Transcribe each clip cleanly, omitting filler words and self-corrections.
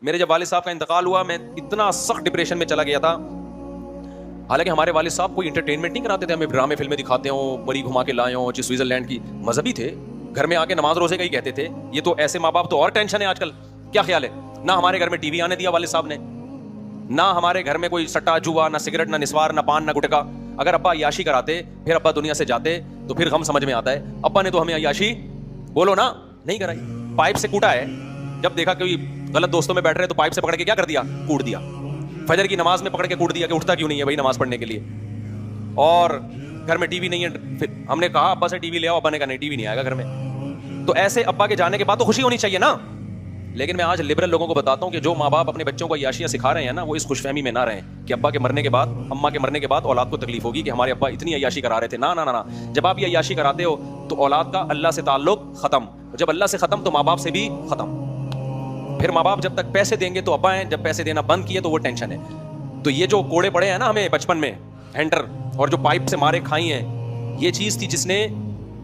میرے جب والد صاحب کا انتقال ہوا میں اتنا سخت ڈپریشن میں چلا گیا تھا. حالانکہ ہمارے والد صاحب کوئی انٹرٹینمنٹ نہیں کراتے تھے, ہمیں ڈرامے فلمیں دکھاتے ہوں, بڑی گھما کے لائے ہوں, سوئٹزرلینڈ کی, مذہبی تھے, گھر میں آ کے نماز روزے کا ہی کہتے تھے. یہ تو ایسے ماں باپ تو اور ٹینشن ہے آج کل. کیا خیال ہے, نہ ہمارے گھر میں ٹی وی آنے دیا والد صاحب نے, نہ ہمارے گھر میں کوئی سٹا جوا, نہ سگریٹ, نہ نسوار, نہ پان, نہ گٹکا. اگر ابا عیاشی کراتے پھر ابا دنیا سے جاتے تو پھر غم سمجھ میں آتا ہے. ابا نے تو ہمیں عیاشی بولو نا نہیں کرائی, پائپ سے کوٹا ہے. جب دیکھا کہ غلط دوستوں میں بیٹھ رہے تو پائپ سے پکڑ کے کیا کر دیا, کوٹ دیا. فجر کی نماز میں پکڑ کے کوٹ دیا کہ اٹھتا کیوں نہیں ہے بھائی نماز پڑھنے کے لیے. اور گھر میں ٹی وی نہیں ہے, پھر ہم نے کہا ابا سے ٹی وی لے آؤ, ابا نے کہا نہیں ٹی وی نہیں آئے گا گھر میں. تو ایسے ابا کے جانے کے بعد تو خوشی ہونی چاہیے نا. لیکن میں آج لبرل لوگوں کو بتاتا ہوں کہ جو ماں باپ اپنے بچوں کو عیاشیاں سکھا رہے ہیں نا, وہ اس خوش فہمی میں نہ رہیں کہ ابا کے مرنے کے بعد, اماں کے مرنے کے بعد اولاد کو تکلیف ہوگی کہ ہمارے ابا اتنی عیاشی کرا رہے تھے. نہ نہ نہ, جب آپ یہ عیاشی کراتے ہو تو اولاد کا اللہ سے تعلق ختم. جب اللہ سے ختم تو ماں باپ سے بھی ختم. پھر ماں باپ جب تک پیسے دیں گے تو ابا ہیں, جب پیسے دینا بند کیے تو وہ ٹینشن ہے. تو یہ جو کوڑے پڑے ہیں نا ہمیں بچپن میں, ہینڈر اور جو پائپ سے مارے کھائی ہیں, یہ چیز تھی جس نے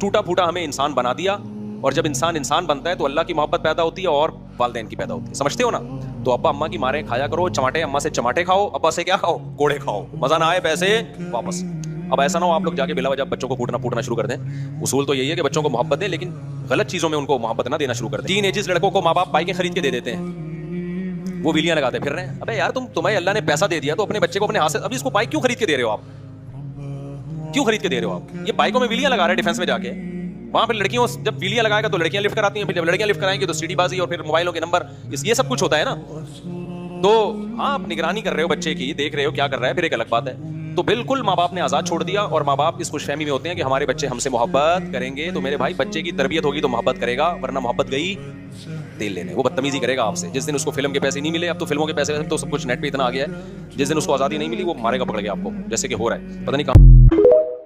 ٹوٹا پھوٹا ہمیں انسان بنا دیا. اور جب انسان بنتا ہے تو اللہ کی محبت پیدا ہوتی ہے اور والدین کی پیدا ہوتی ہے. سمجھتے ہو نا. تو ابا اماں کی ماریں کھایا کرو, چماٹے اماں سے چماٹے کھاؤ, ابا سے کیا کھاؤ, کوڑے کھاؤ. مزہ نہ آئے پیسے واپس. اب ایسا نہ ہو آپ لوگ جا کے بلا وجہ بچوں کو کوٹنا پھوٹنا شروع کر دیں. اصول تو یہی ہے کہ بچوں کو محبت دیں, لیکن غلط چیزوں میں ان کو محبت نہ دینا شروع کر دیں. ٹین ایجز لڑکوں کو ماں باپ بائکیں خرید کے دے دیتے ہیں, وہ ویلیاں لگاتے پھر رہے ہیں. ابے یار تمہیں اللہ نے پیسہ دے دیا تو اپنے بچے کو اپنے ہاتھ سے, ابھی اس کو بائک کیوں خرید کے دے رہے ہو آپ, کیوں خرید کے دے رہے ہو آپ. یہ بائکوں میں ویلیاں لگا رہے ہیں ڈیفینس میں جا کے. وہاں پہ لڑکیوں جب ویلیاں لگائے گا تو لڑکیاں لفٹ کراتی ہیں, پھر جب لڑکیاں لفٹ کرائیں گی تو سیٹی بازی اور پھر موبائلوں کے نمبر, یہ سب کچھ ہوتا ہے نا. تو ہاں آپ نگرانی کر رہے ہو بچے کی, دیکھ رہے ہو کیا کر رہا ہے, پھر ایک الگ بات ہے. تو بالکل ماں باپ نے آزاد چھوڑ دیا, اور ماں باپ اس خوش فہمی میں ہوتے ہیں کہ ہمارے بچے ہم سے محبت کریں گے. تو میرے بھائی بچے کی تربیت ہوگی تو محبت کرے گا, ورنہ محبت گئی تیل لینے, وہ بدتمیزی کرے گا آپ سے. جس دن اس کو فلم کے پیسے نہیں ملے, اب تو فلموں کے پیسے تو سب کچھ نیٹ پہ اتنا آ گیا ہے, جس دن اس کو آزادی نہیں ملی وہ مارے گا پکڑ کے آپ کو, جیسے کہ ہو رہا ہے پتہ نہیں کہاں.